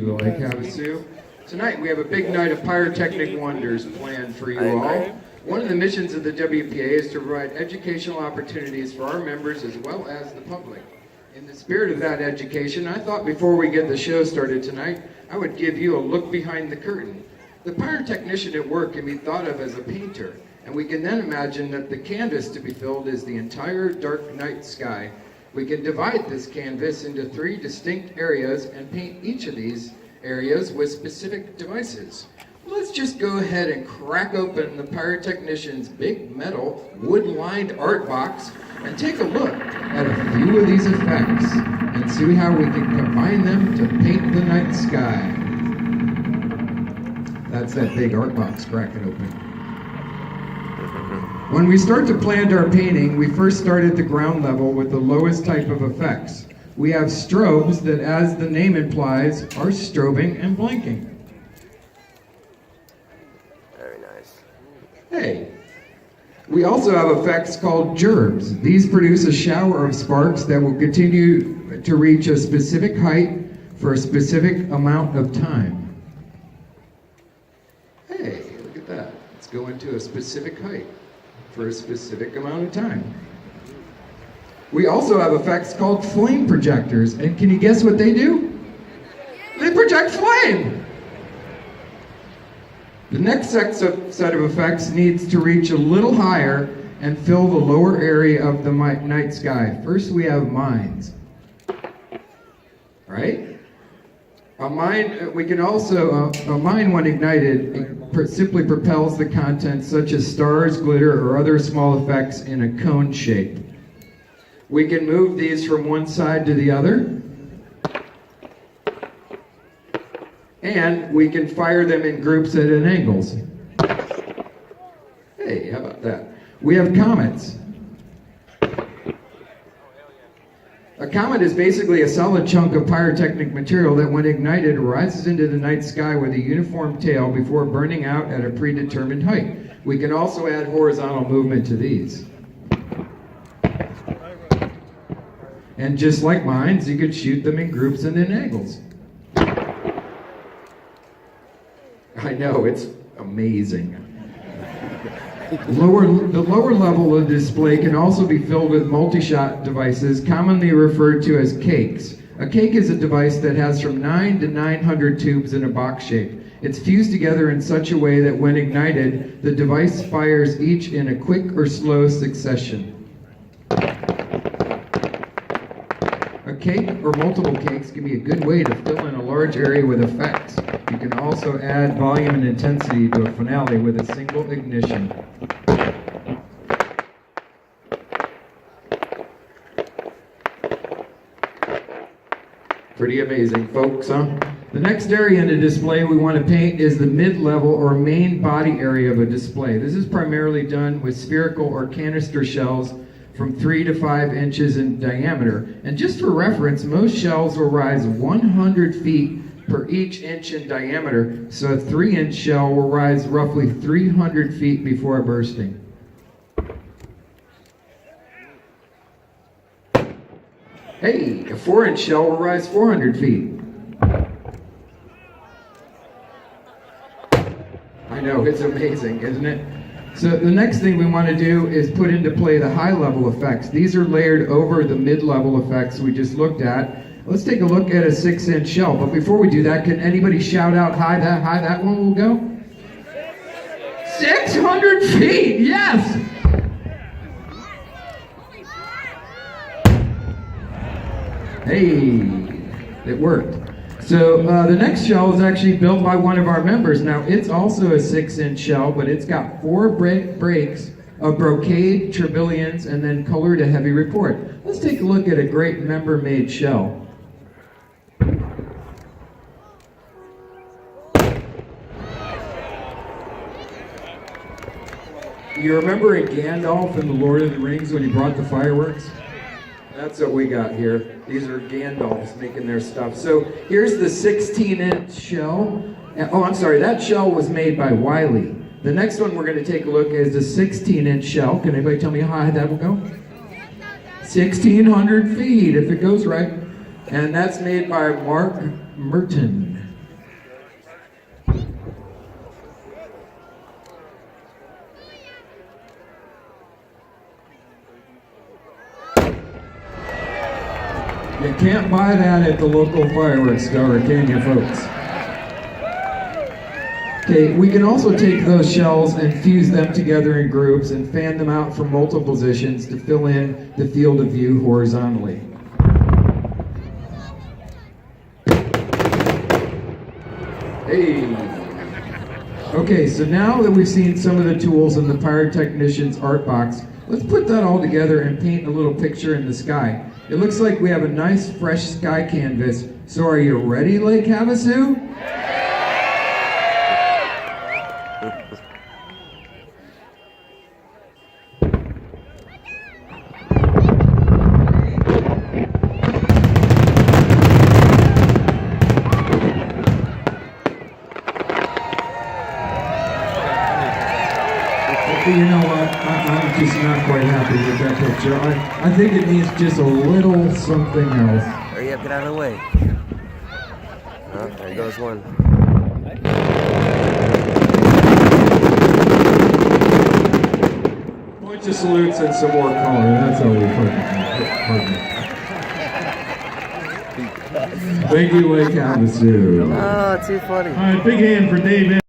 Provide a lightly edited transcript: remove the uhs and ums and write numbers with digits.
Lake Havasu. Tonight we have a big night of pyrotechnic wonders planned for you all. One of the missions of the WPA is to provide educational opportunities for our members as well as the public. In the spirit of that education, I thought before we get the show started tonight, I would give you a look behind the curtain. The pyrotechnician at work can be thought of as a painter, and we can then imagine that the canvas to be filled is the entire dark night sky. We can divide this canvas into 3 distinct areas and paint each of these areas with specific devices. Let's just go ahead and crack open the pyrotechnician's big metal wood-lined art box and take a look at a few of these effects and see how we can combine them to paint the night sky. That's that big art box cracking open. When we start to plan our painting, we first start at the ground level with the lowest type of effects. We have strobes that, as the name implies, are strobing and blinking. Very nice. Hey, we also have effects called gerbs. These produce a shower of sparks that will continue to reach a specific height for a specific amount of time. Hey, look at that. Let's go into a specific height for a specific amount of time. We also have effects called flame projectors, and can you guess what they do? They project flame! The next set of effects needs to reach a little higher and fill the lower area of the night sky. First we have mines. Right? A mine, we can also, a mine when ignited, simply propels the contents such as stars, glitter, or other small effects in a cone shape. We can move these from one side to the other, and we can fire them in groups at angles. Hey, how about that? We have comets. A comet is basically a solid chunk of pyrotechnic material that, when ignited, rises into the night sky with a uniform tail before burning out at a predetermined height. We can also add horizontal movement to these. And just like mines, you could shoot them in groups and in angles. I know, it's amazing. The lower level of the display can also be filled with multi-shot devices, commonly referred to as cakes. A cake is a device that has from 9 to 900 tubes in a box shape. It's fused together in such a way that when ignited, the device fires each in a quick or slow succession. A cake or multiple cakes can be a good way to fill in a large area with effects. You can also add volume and intensity to a finale with a single ignition. Pretty amazing, folks, huh? The next area in the display we want to paint is the mid-level or main body area of a display. This is primarily done with spherical or canister shells from 3 to 5 inches in diameter. And just for reference, most shells will rise 100 feet per each inch in diameter, so a 3-inch shell will rise roughly 300 feet before bursting. Hey, a 4-inch shell will rise 400 feet. I know, it's amazing, isn't it? So the next thing we want to do is put into play the high-level effects. These are layered over the mid-level effects we just looked at. Let's take a look at a 6-inch shell. But before we do that, can anybody shout out how high that one will go? 600 feet! Yes! Hey, it worked. So the next shell is actually built by one of our members. Now, it's also a 6-inch shell, but it's got 4 breaks of brocade, tribillons, and then colored a heavy report. Let's take a look at a great member-made shell. You remember Gandalf in The Lord of the Rings when he brought the fireworks? That's what we got here. These are Gandalfs making their stuff. So here's the 16-inch shell. Oh, I'm sorry, that shell was made by Wiley. The next one we're going to take a look at is the 16-inch shell. Can anybody tell me how high that will go? 1,600 feet, if it goes right. And that's made by Mark Merton. You can't buy that at the local fireworks store, can you, folks? Okay, we can also take those shells and fuse them together in groups and fan them out from multiple positions to fill in the field of view horizontally. Hey! Okay, so now that we've seen some of the tools in the Pyrotechnicians art box, let's put that all together and paint a little picture in the sky. It looks like we have a nice fresh sky canvas, so are you ready, Lake Havasu? You know what? I'm just not quite happy with that picture. I think it needs just a little something else. Hurry up, get out of the way. Oh, there goes one. Bunch of salutes and some more color. That's how we put it. Thank you, Lake Havasu. Oh, too funny. All right, big hand for Dave.